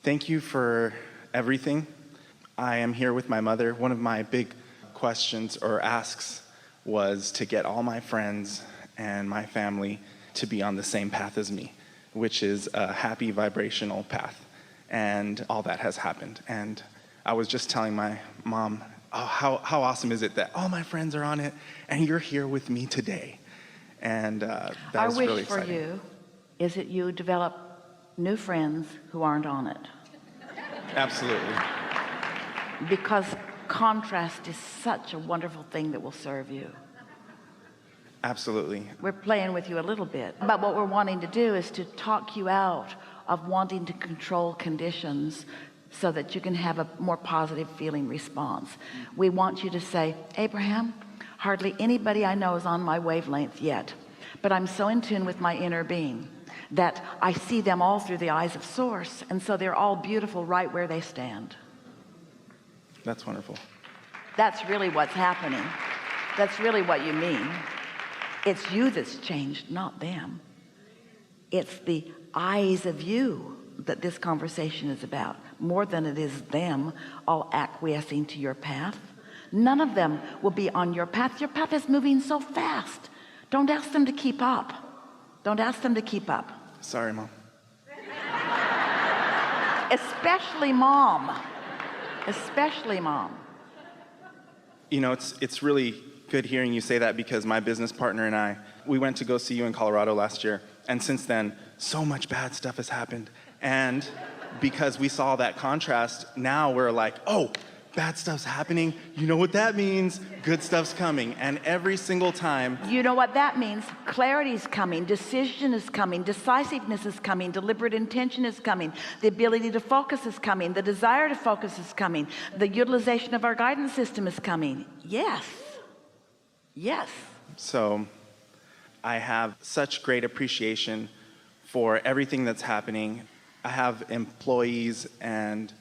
Thank you for everything. I am here with my mother. One of my big questions or asks was to get all my friends and my family to be on the same path as me, which is a happy vibrational path. And all that has happened. And I was just telling my mom, oh, how awesome is it that all my friends are on it and you're here with me today. And that was really exciting. Our wish for you is that you develop new friends who aren't on it. Absolutely. Because contrast is such a wonderful thing that will serve you. Absolutely. We're playing with you a little bit, but what we're wanting to do is to talk you out of wanting to control conditions so that you can have a more positive feeling response. We want you to say, Abraham, hardly anybody I know is on my wavelength yet, but I'm so in tune with my inner being that I see them all through the eyes of Source, and so they're all beautiful right where they stand. That's wonderful. That's really what's happening. That's really what you mean. It's you that's changed, not them. It's the eyes of you that this conversation is about, more than it is them all acquiescing to your path. None of them will be on your path. Your path is moving so fast. Don't ask them to keep up. Don't ask them to keep up. Sorry, Mom. Especially mom. Especially mom. You know, it's really good hearing you say that, because my business partner and I, we went to go see you in Colorado last year, and since then so much bad stuff has happened, and because we saw that contrast, now we're like, oh, bad stuff's happening, you know what that means, good stuff's coming. And every single time, you know what that means. Clarity is coming, decision is coming, decisiveness is coming, deliberate intention is coming, the ability to focus is coming, the desire to focus is coming, the utilization of our guidance system is coming. Yes. Yes. So I have such great appreciation for everything that's happening. I have employees and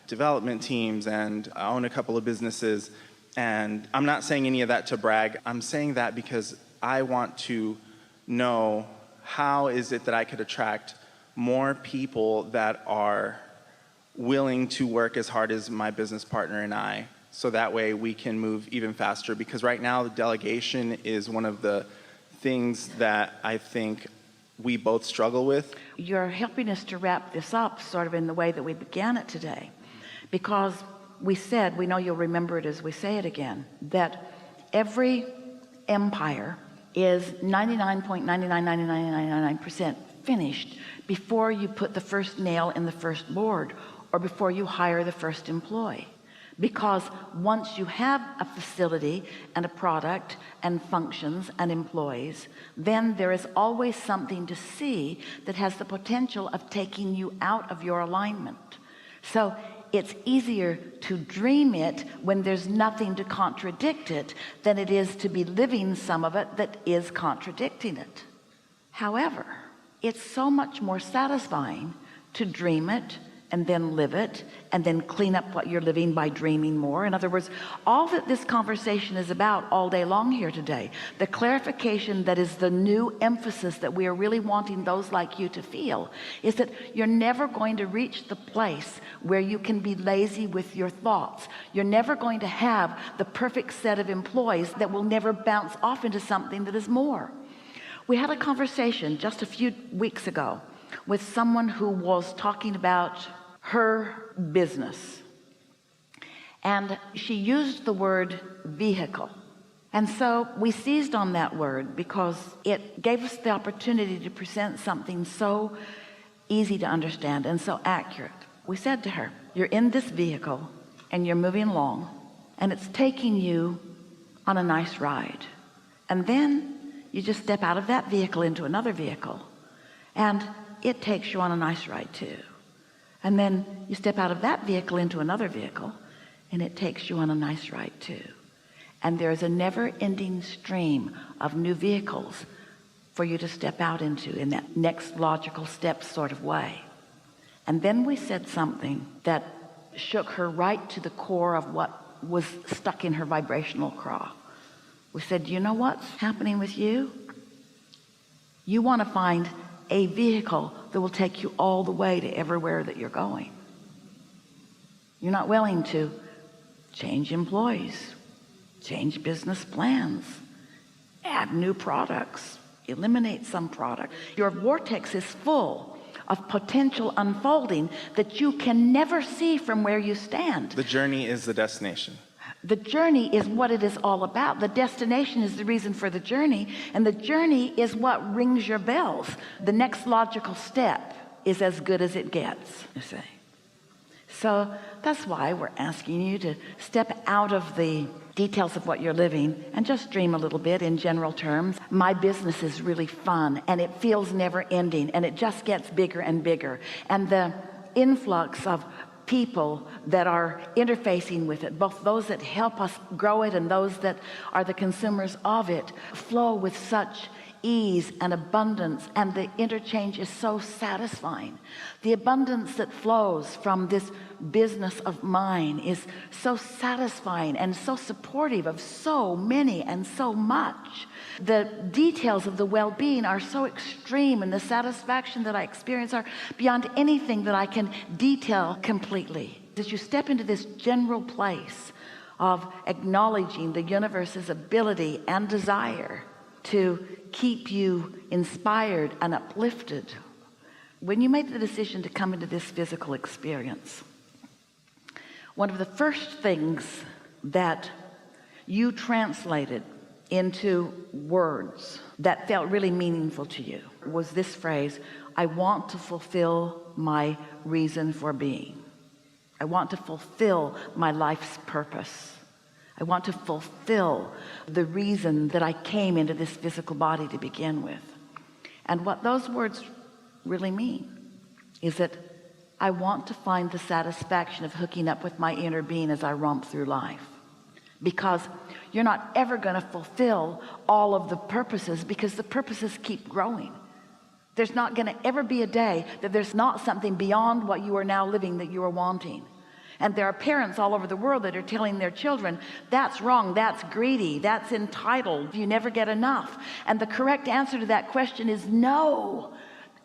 development teams, and I own a couple of businesses, and I'm not saying any of that to brag. I'm saying that because I want to know how is it that I could attract more people that are willing to work as hard as my business partner and I, so that way we can move even faster. Because right now the delegation is one of the things that I think we both struggle with. You're helping us to wrap this up sort of in the way that we began it today, because we said, we know you'll remember it as we say it again, that every empire is 99.999999% finished before you put the first nail in the first board, or before you hire the first employee. Because once you have a facility and a product and functions and employees, then there is always something to see that has the potential of taking you out of your alignment. So it's easier to dream it when there's nothing to contradict it than it is to be living some of it that is contradicting it. However, it's so much more satisfying to dream it and then live it, and then clean up what you're living by dreaming more. In other words, all that this conversation is about all day long here today, the clarification that is the new emphasis that we are really wanting those like you to feel, is that you're never going to reach the place where you can be lazy with your thoughts. You're never going to have the perfect set of employees that will never bounce off into something that is more. We had a conversation just a few weeks ago with someone who was talking about her business, and she used the word vehicle. And so we seized on that word because it gave us the opportunity to present something so easy to understand and so accurate. We said to her, you're in this vehicle and you're moving along, and it's taking you on a nice ride, and then you just step out of that vehicle into another vehicle, and it takes you on a nice ride too. And then you step out of that vehicle into another vehicle, and it takes you on a nice ride too. And there's a never-ending stream of new vehicles for you to step out into in that next logical step sort of way. And then we said something that shook her right to the core of what was stuck in her vibrational craw. We said, you know what's happening with you? You want to find a vehicle that will take you all the way to everywhere that you're going. You're not willing to change employees, change business plans, add new products, eliminate some product. Your vortex is full of potential unfolding that you can never see from where you stand. The journey is the destination. The journey is what it is all about. The destination is the reason for the journey, and the journey is what rings your bells. The next logical step is as good as it gets, you see. So that's why we're asking you to step out of the details of what you're living and just dream a little bit in general terms. My business is really fun, and it feels never ending, and it just gets bigger and bigger. And the influx of people that are interfacing with it, both those that help us grow it and those that are the consumers of it, flow with such ease and abundance, and the interchange is so satisfying. The abundance that flows from this business of mine is so satisfying and so supportive of so many and so much. The details of the well-being are so extreme, and the satisfaction that I experience are beyond anything that I can detail completely. As you step into this general place of acknowledging the universe's ability and desire to keep you inspired and uplifted, when you made the decision to come into this physical experience, one of the first things that you translated into words that felt really meaningful to you was this phrase: I want to fulfill my reason for being. I want to fulfill my life's purpose. I want to fulfill the reason that I came into this physical body to begin with. And what those words really mean is that I want to find the satisfaction of hooking up with my inner being as I romp through life. Because you're not ever going to fulfill all of the purposes, because the purposes keep growing. There's not going to ever be a day that there's not something beyond what you are now living that you are wanting. And there are parents all over the world that are telling their children, that's wrong, that's greedy, that's entitled, you never get enough. And the correct answer to that question is no.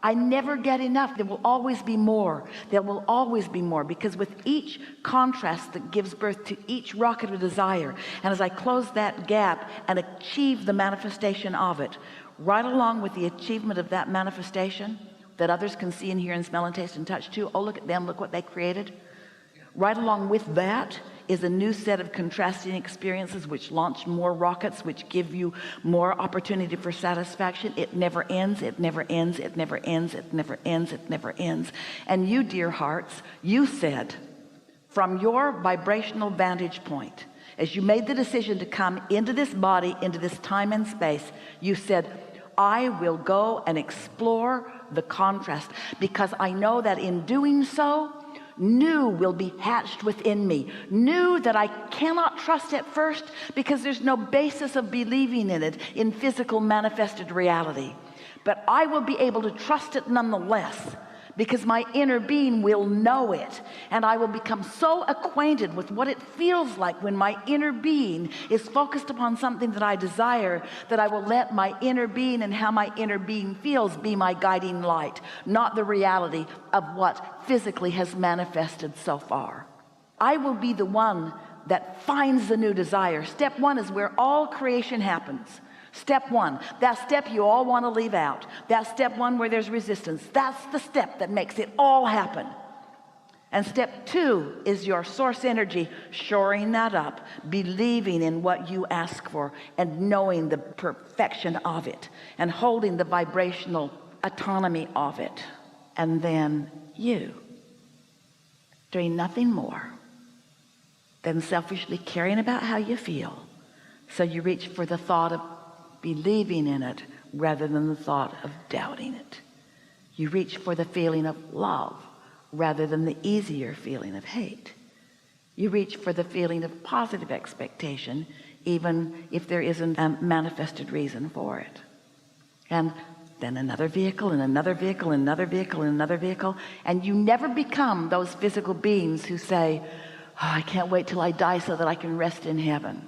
I never get enough. There will always be more. There will always be more, because with each contrast that gives birth to each rocket of desire, and as I close that gap and achieve the manifestation of it, right along with the achievement of that manifestation that others can see and hear and smell and taste and touch too. Oh, look at them, look what they created. Right along with that is a new set of contrasting experiences which launch more rockets, which give you more opportunity for satisfaction. It never ends, it never ends, it never ends, it never ends, it never ends. And you, dear hearts, you said, from your vibrational vantage point, as you made the decision to come into this body, into this time and space, you said, I will go and explore the contrast, because I know that in doing so, new will be hatched within me. New that I cannot trust at first, because there's no basis of believing in it in physical manifested reality. But I will be able to trust it nonetheless, because my inner being will know it, and I will become so acquainted with what it feels like when my inner being is focused upon something that I desire, that I will let my inner being and how my inner being feels be my guiding light, not the reality of what physically has manifested so far. I will be the one that finds the new desire. Step one is where all creation happens. Step one, that step you all want to leave out. That step one where there's resistance. That's the step that makes it all happen. And step two is your source energy shoring that up, believing in what you ask for and knowing the perfection of it and holding the vibrational autonomy of it. And then you, doing nothing more than selfishly caring about how you feel. So you reach for the thought of believing in it rather than the thought of doubting it. You reach for the feeling of love rather than the easier feeling of hate. You reach for the feeling of positive expectation, even if there isn't a manifested reason for it. And then another vehicle and another vehicle and another vehicle and another vehicle, and you never become those physical beings who say, oh, I can't wait till I die so that I can rest in heaven.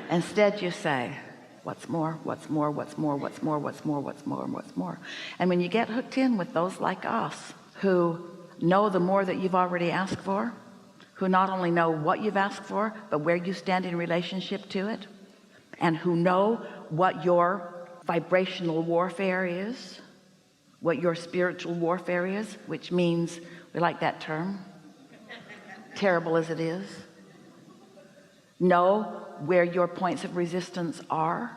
Instead you say, what's more, what's more, what's more, what's more, what's more, what's more, and what's more. And when you get hooked in with those like us who know the more that you've already asked for, who not only know what you've asked for, but where you stand in relationship to it, and who know what your vibrational warfare is, what your spiritual warfare is, which means, we like that term, terrible as it is. Know where your points of resistance are.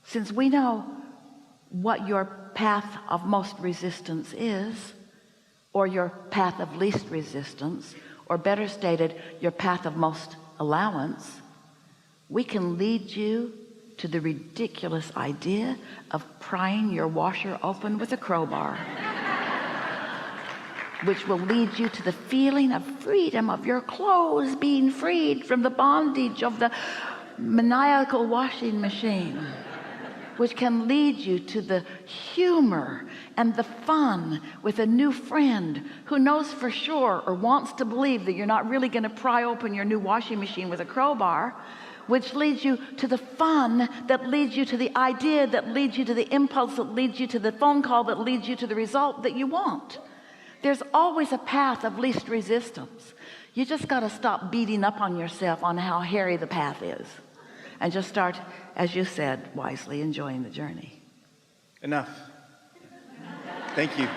Since we know what your path of most resistance is, or your path of least resistance, or better stated, your path of most allowance, we can lead you to the ridiculous idea of prying your washer open with a crowbar, which will lead you to the feeling of freedom of your clothes being freed from the bondage of the maniacal washing machine, which can lead you to the humor and the fun with a new friend who knows for sure or wants to believe that you're not really going to pry open your new washing machine with a crowbar, which leads you to the fun, that leads you to the idea, that leads you to the impulse, that leads you to the phone call, that leads you to the result that you want. There's always a path of least resistance. You just got to stop beating up on yourself on how hairy the path is, and just start, as you said, wisely enjoying the journey. Enough. Thank you.